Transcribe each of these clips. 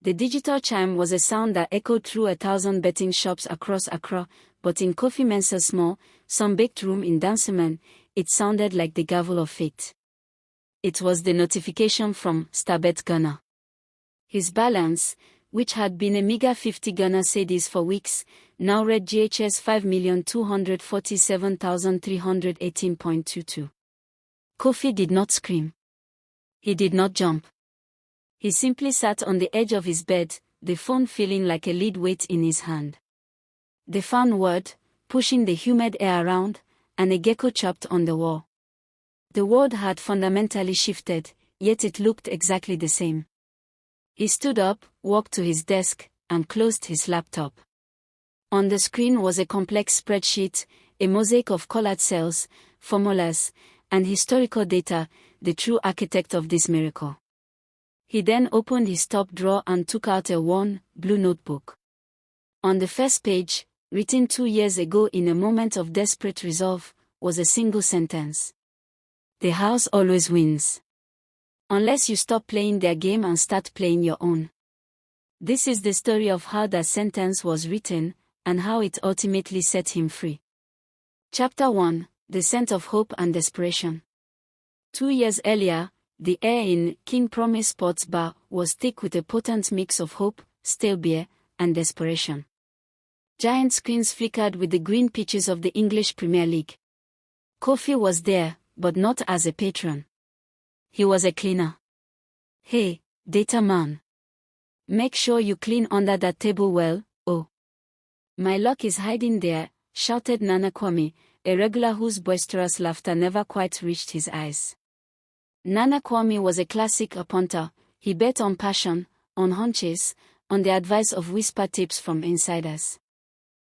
The digital chime was a sound that echoed through 1,000 betting shops across Accra, but in Kofi Mensah's small, sun-baked room in Dansoman, it sounded like the gavel of fate. It was the notification from Starbet Ghana. His balance, which had been a meager 50 Ghana cedis for weeks, now read GHS 5,247,318.22. Kofi did not scream. He did not jump. He simply sat on the edge of his bed, the phone feeling like a lead weight in his hand. The fan whirred, pushing the humid air around, and a gecko chirped on the wall. The world had fundamentally shifted, yet it looked exactly the same. He stood up, walked to his desk, and closed his laptop. On the screen was a complex spreadsheet, a mosaic of colored cells, formulas, and historical data, the true architect of this miracle. He then opened his top drawer and took out a worn, blue notebook. On the first page, written 2 years ago in a moment of desperate resolve, was a single sentence. The house always wins. Unless you stop playing their game and start playing your own. This is the story of how that sentence was written, and how it ultimately set him free. Chapter 1: The Scent of Hope and Desperation. 2 years earlier, the air in King Promise Sports Bar was thick with a potent mix of hope, stale beer, and desperation. Giant screens flickered with the green pitches of the English Premier League. Kofi was there, but not as a patron. He was a cleaner. "Hey, data man. Make sure you clean under that table well, oh. My luck is hiding there," shouted Nana Kwame, a regular whose boisterous laughter never quite reached his eyes. Nana Kwame was a classic punter. He bet on passion, on hunches, on the advice of whisper tips from insiders.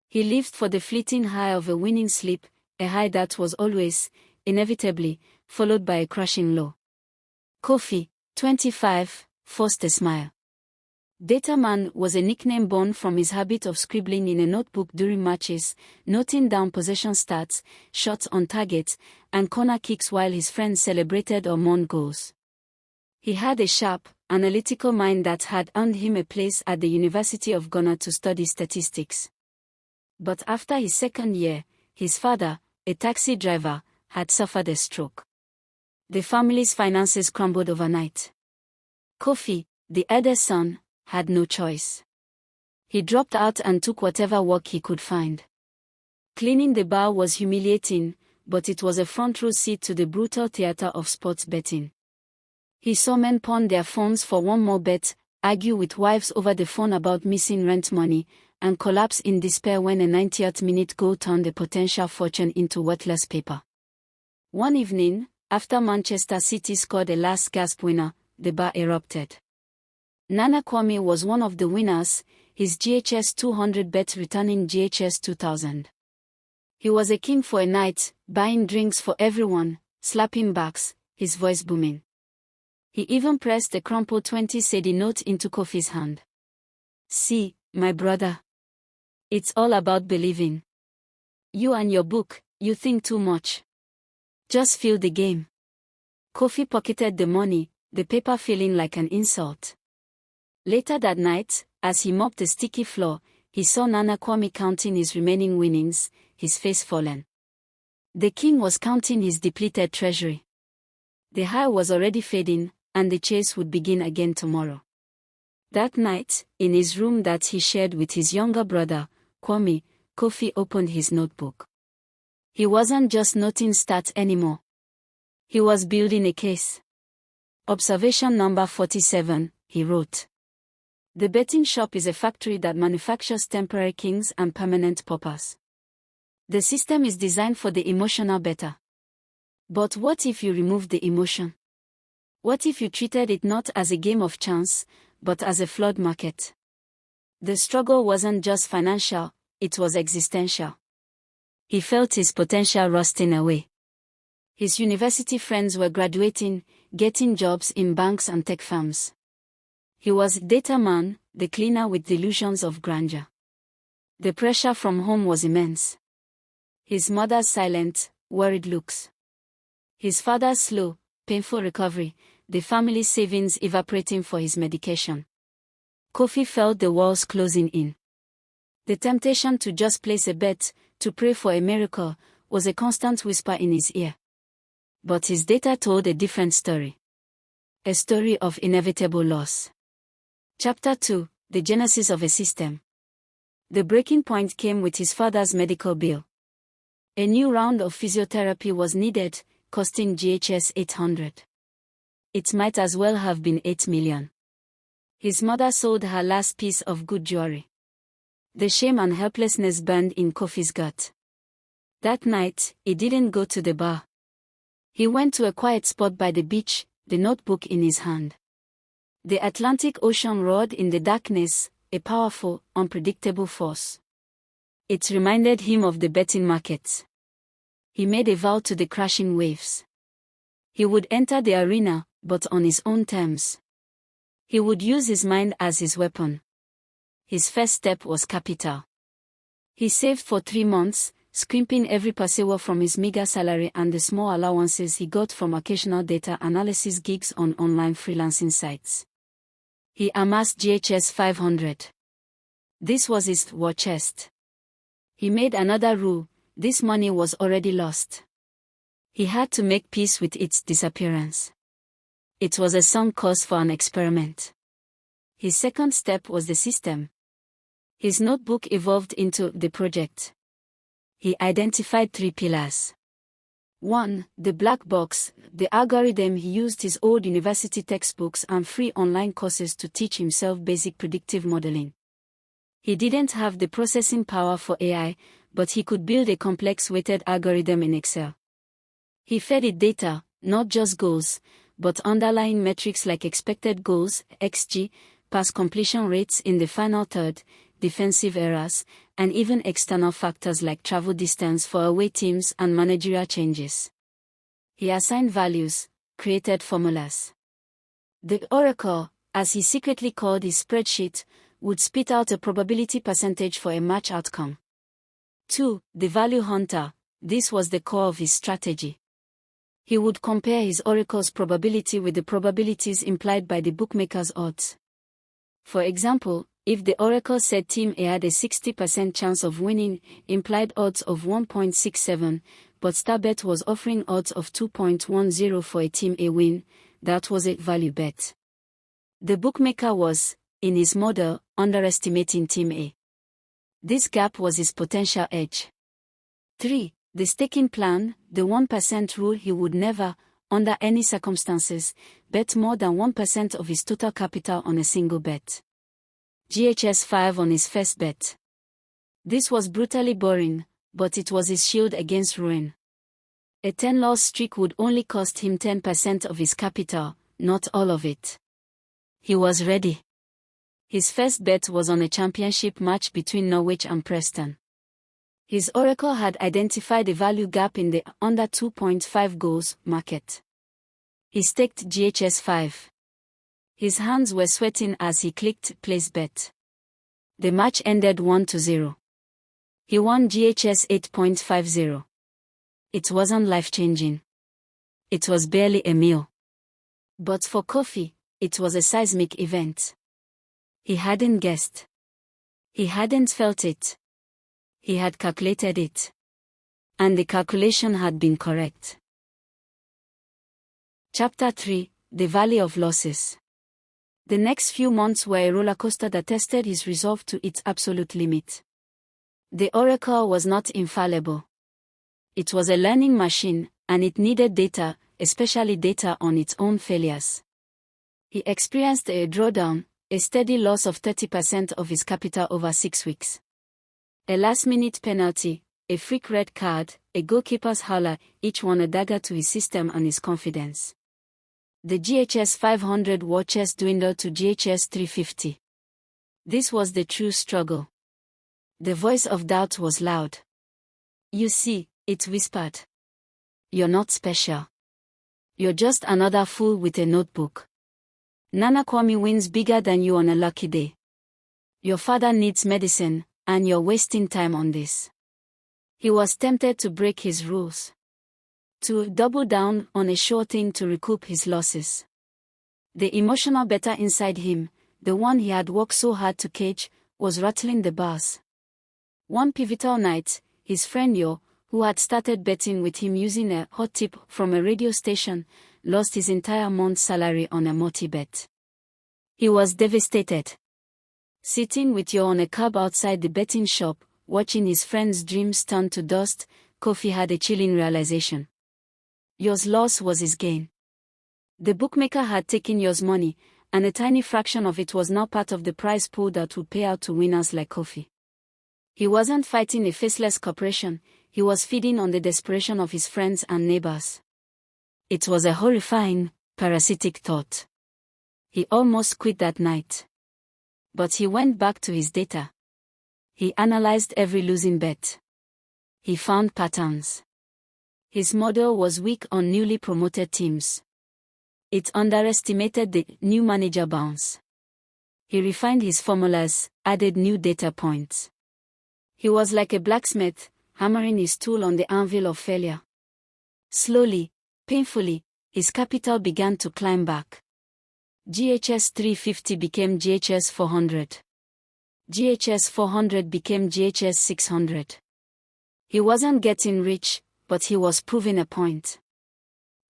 He lived for the fleeting high of a winning sleep, a high that was always, inevitably, followed by a crushing low. Kofi, 25, forced a smile. Dataman was a nickname born from his habit of scribbling in a notebook during matches, noting down possession stats, shots on target, and corner kicks while his friends celebrated or mourned goals. He had a sharp, analytical mind that had earned him a place at the University of Ghana to study statistics. But after his second year, his father, a taxi driver, had suffered a stroke. The family's finances crumbled overnight. Kofi, the eldest son, had no choice. He dropped out and took whatever work he could find. Cleaning the bar was humiliating, but it was a front-row seat to the brutal theater of sports betting. He saw men pawn their phones for one more bet, argue with wives over the phone about missing rent money, and collapse in despair when a 90th minute goal turned a potential fortune into worthless paper. One evening, after Manchester City scored a last-gasp winner, the bar erupted. Nana Kwame was one of the winners, his GHS 200 bet returning GHS 2000. He was a king for a night, buying drinks for everyone, slapping backs, his voice booming. He even pressed a crumpled 20 cedi note into Kofi's hand. "See, my brother. It's all about believing. You and your book, you think too much. Just feel the game." Kofi pocketed the money, the paper feeling like an insult. Later that night, as he mopped the sticky floor, he saw Nana Kwame counting his remaining winnings, his face fallen. The king was counting his depleted treasury. The high was already fading, and the chase would begin again tomorrow. That night, in his room that he shared with his younger brother, Kwame, Kofi opened his notebook. He wasn't just noting stats anymore. He was building a case. Observation number 47, he wrote. The betting shop is a factory that manufactures temporary kings and permanent paupers. The system is designed for the emotional bettor. But what if you remove the emotion? What if you treated it not as a game of chance, but as a flawed market? The struggle wasn't just financial, it was existential. He felt his potential rusting away. His university friends were graduating, getting jobs in banks and tech firms. He was data man, the cleaner with delusions of grandeur. The pressure from home was immense. His mother's silent, worried looks. His father's slow, painful recovery, the family's savings evaporating for his medication. Kofi felt the walls closing in. The temptation to just place a bet, to pray for a miracle, was a constant whisper in his ear. But his data told a different story. A story of inevitable loss. Chapter 2: The Genesis of a System. The breaking point came with his father's medical bill. A new round of physiotherapy was needed, costing GHS 800. It might as well have been 8 million. His mother sold her last piece of good jewelry. The shame and helplessness burned in Kofi's gut. That night, he didn't go to the bar. He went to a quiet spot by the beach, the notebook in his hand. The Atlantic Ocean roared in the darkness, a powerful, unpredictable force. It reminded him of the betting markets. He made a vow to the crashing waves. He would enter the arena, but on his own terms. He would use his mind as his weapon. His first step was capital. He saved for 3 months, scrimping every pesewa from his meager salary and the small allowances he got from occasional data analysis gigs on online freelancing sites. He amassed GHS 500. This was his war chest. He made another rule: this money was already lost. He had to make peace with its disappearance. It was a sunk cost for an experiment. His second step was the system. His notebook evolved into the project. He identified 3 pillars. 1. The black box, the algorithm. He used his old university textbooks and free online courses to teach himself basic predictive modeling. He didn't have the processing power for AI, but he could build a complex weighted algorithm in Excel. He fed it data, not just goals, but underlying metrics like expected goals, XG, pass completion rates in the final third, defensive errors, and even external factors like travel distance for away teams and managerial changes. He assigned values, created formulas. The oracle, as he secretly called his spreadsheet, would spit out a probability percentage for a match outcome. 2. The value hunter. This was the core of his strategy. He would compare his oracle's probability with the probabilities implied by the bookmaker's odds. For example, if the oracle said Team A had a 60% chance of winning, implied odds of 1.67, but Starbet was offering odds of 2.10 for a Team A win, that was a value bet. The bookmaker was, in his model, underestimating Team A. This gap was his potential edge. 3. The staking plan, the 1% rule. He would never, under any circumstances, bet more than 1% of his total capital on a single bet. GHS 5 on his first bet. This was brutally boring, but it was his shield against ruin. A 10-loss streak would only cost him 10% of his capital, not all of it. He was ready. His first bet was on a championship match between Norwich and Preston. His oracle had identified a value gap in the under 2.5 goals market. He staked GHS 5. His hands were sweating as he clicked place bet. The match ended 1-0. He won GHS 8.50. It wasn't life-changing. It was barely a meal. But for Kofi, it was a seismic event. He hadn't guessed. He hadn't felt it. He had calculated it. And the calculation had been correct. Chapter 3: The Valley of Losses. The next few months were a rollercoaster that tested his resolve to its absolute limit. The oracle was not infallible. It was a learning machine, and it needed data, especially data on its own failures. He experienced a drawdown, a steady loss of 30% of his capital over 6 weeks. A last-minute penalty, a freak red card, a goalkeeper's howler, each one a dagger to his system and his confidence. The GHS 500 war chest dwindled to GHS 350. This was the true struggle. The voice of doubt was loud. You see, it whispered. You're not special. You're just another fool with a notebook. Nana Kwame wins bigger than you on a lucky day. Your father needs medicine, and you're wasting time on this. He was tempted to break his rules. To double down on a sure thing to recoup his losses. The emotional bettor inside him, the one he had worked so hard to cage, was rattling the bars. One pivotal night, his friend Yo, who had started betting with him using a hot tip from a radio station, lost his entire month's salary on a multi-bet. He was devastated. Sitting with Yo on a cab outside the betting shop, watching his friend's dreams turn to dust, Kofi had a chilling realization. Yo's loss was his gain. The bookmaker had taken Yo's money, and a tiny fraction of it was now part of the prize pool that would pay out to winners like Kofi. He wasn't fighting a faceless corporation, he was feeding on the desperation of his friends and neighbors. It was a horrifying, parasitic thought. He almost quit that night. But he went back to his data. He analyzed every losing bet. He found patterns. His model was weak on newly promoted teams. It underestimated the new manager bounce. He refined his formulas, added new data points. He was like a blacksmith, hammering his tool on the anvil of failure. Slowly, painfully, his capital began to climb back. GHS 350 became GHS 400. GHS 400 became GHS 600. He wasn't getting rich, but he was proving a point.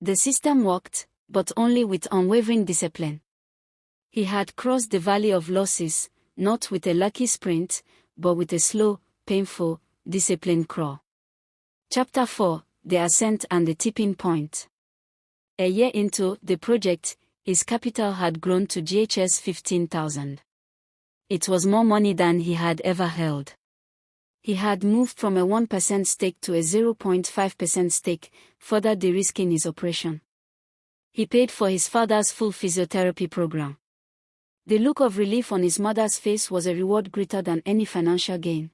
The system worked, but only with unwavering discipline. He had crossed the valley of losses, not with a lucky sprint, but with a slow, painful, disciplined crawl. Chapter 4: The Ascent and the Tipping Point. A year into the project, his capital had grown to GHS 15,000. It was more money than he had ever held. He had moved from a 1% stake to a 0.5% stake, further de-risking his operation. He paid for his father's full physiotherapy program. The look of relief on his mother's face was a reward greater than any financial gain.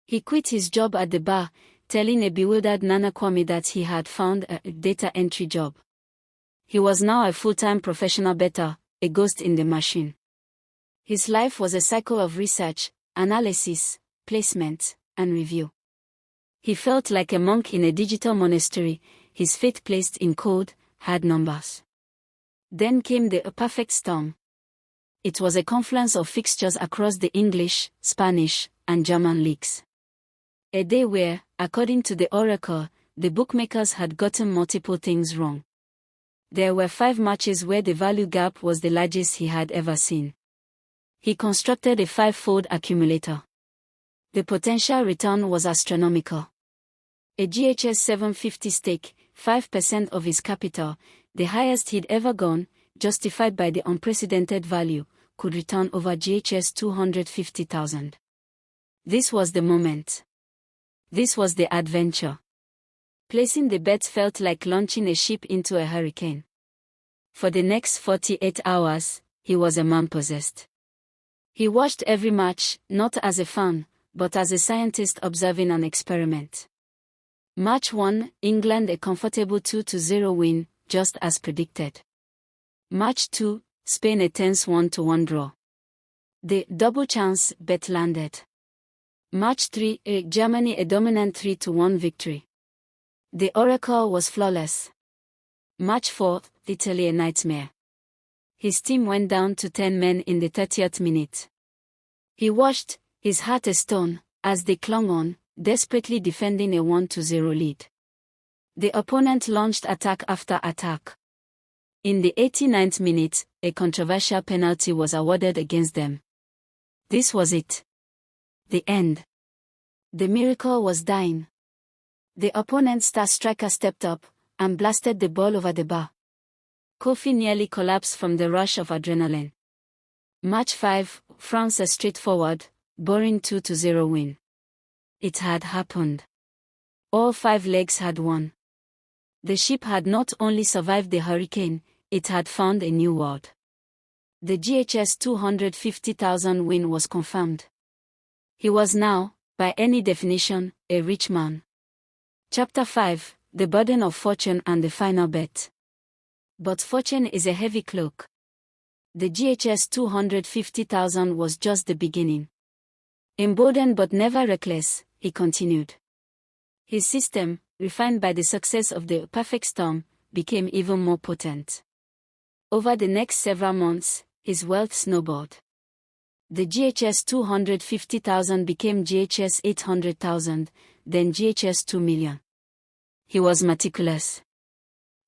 He quit his job at the bar, telling a bewildered Nana Kwame that he had found a data entry job. He was now a full-time professional bettor, a ghost in the machine. His life was a cycle of research, analysis, placement, and review. He felt like a monk in a digital monastery, his faith placed in code, hard numbers. Then came the perfect storm. It was a confluence of fixtures across the English, Spanish, and German leagues. A day where, according to the Oracle, the bookmakers had gotten multiple things wrong. There were 5 matches where the value gap was the largest he had ever seen. He constructed a 5-fold accumulator. The potential return was astronomical. A GHS 750 stake, 5% of his capital, the highest he'd ever gone, justified by the unprecedented value, could return over GHS 250,000. This was the moment. This was the adventure. Placing the bets felt like launching a ship into a hurricane. For the next 48 hours, he was a man possessed. He watched every match, not as a fan, but as a scientist observing an experiment. Match 1, England a comfortable 2-0 win, just as predicted. Match 2, Spain a tense 1-1 draw. The double chance bet landed. Match 3, Germany a dominant 3-1 victory. The oracle was flawless. Match 4, Italy a nightmare. His team went down to 10 men in the 30th minute. He watched, his heart a stone, as they clung on, desperately defending a 1-0 lead. The opponent launched attack after attack. In the 89th minute, a controversial penalty was awarded against them. This was it. The end. The miracle was dying. The opponent's star striker stepped up and blasted the ball over the bar. Kofi nearly collapsed from the rush of adrenaline. Match 5, France a straightforward, boring 2-0 win. It had happened. All 5 legs had won. The ship had not only survived the hurricane, it had found a new world. The GHS 250,000 win was confirmed. He was now, by any definition, a rich man. Chapter 5, The Burden of Fortune and the Final Bet. But fortune is a heavy cloak. The GHS 250,000 was just the beginning. Emboldened but never reckless, he continued. His system, refined by the success of the perfect storm, became even more potent. Over the next several months, His wealth snowballed. The GHS 250,000 became GHS 800,000, then GHS 2 million. He was meticulous.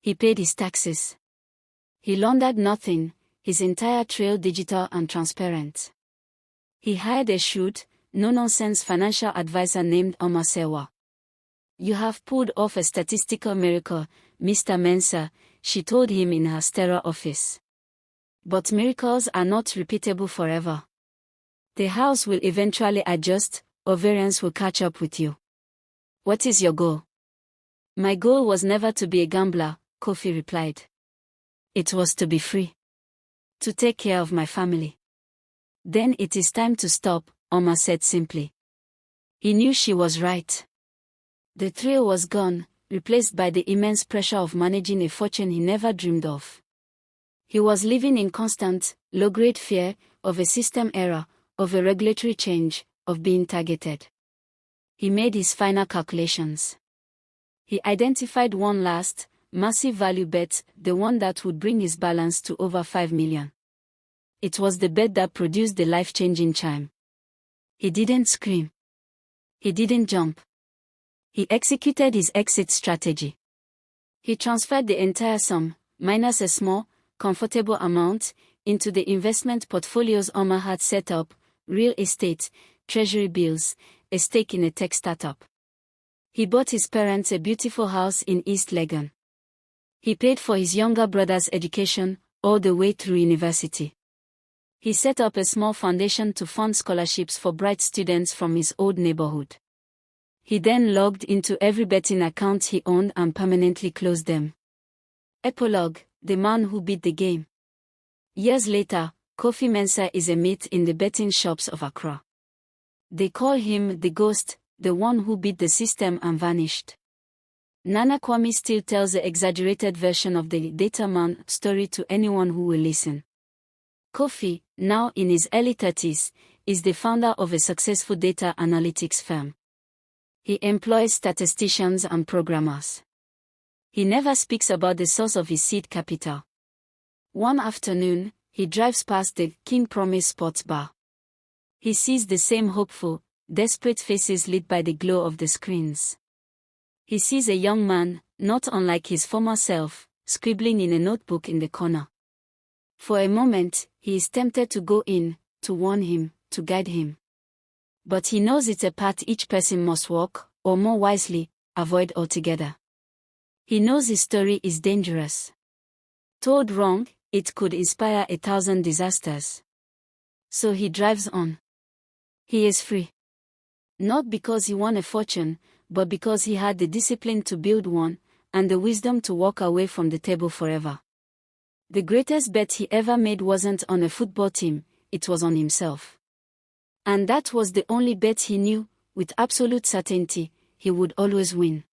He paid his taxes. He laundered nothing, his entire trail digital and transparent. He hired a shrewd, no-nonsense financial advisor named Omar Sewa. "You have pulled off a statistical miracle, Mr. Mensah," she told him in her sterile office. "But miracles are not repeatable forever. The house will eventually adjust, or variance will catch up with you. What is your goal?" "My goal was never to be a gambler," Kofi replied. "It was to be free. To take care of my family." "Then it is time to stop," Omar said simply. He knew she was right. The thrill was gone, replaced by the immense pressure of managing a fortune he never dreamed of. He was living in constant, low-grade fear, of a system error, of a regulatory change, of being targeted. He made his final calculations. He identified one last, massive value bet, the one that would bring his balance to over 5 million. It was the bet that produced the life-changing chime. He didn't scream. He didn't jump. He executed his exit strategy. He transferred the entire sum, minus a small, comfortable amount, into the investment portfolios Omar had set up: real estate, treasury bills, a stake in a tech startup. He bought his parents a beautiful house in East Legon. He paid for his younger brother's education, all the way through university. He set up a small foundation to fund scholarships for bright students from his old neighborhood. He then logged into every betting account he owned and permanently closed them. Epilogue: the man who beat the game. Years later, Kofi Mensah is a myth in the betting shops of Accra. They call him the ghost, the one who beat the system and vanished. Nana Kwame still tells the exaggerated version of the data man story to anyone who will listen. Kofi, now in his early 30s, is the founder of a successful data analytics firm. He employs statisticians and programmers. He never speaks about the source of his seed capital. One afternoon, he drives past the King Promise Sports Bar. He sees the same hopeful, desperate faces lit by the glow of the screens. He sees a young man, not unlike his former self, scribbling in a notebook in the corner. For a moment, he is tempted to go in, to warn him, to guide him. But he knows it's a path each person must walk, or more wisely, avoid altogether. He knows his story is dangerous. Told wrong, it could inspire 1,000 disasters. So he drives on. He is free. Not because he won a fortune, but because he had the discipline to build one, and the wisdom to walk away from the table forever. The greatest bet he ever made wasn't on a football team, it was on himself. And that was the only bet he knew, with absolute certainty, he would always win.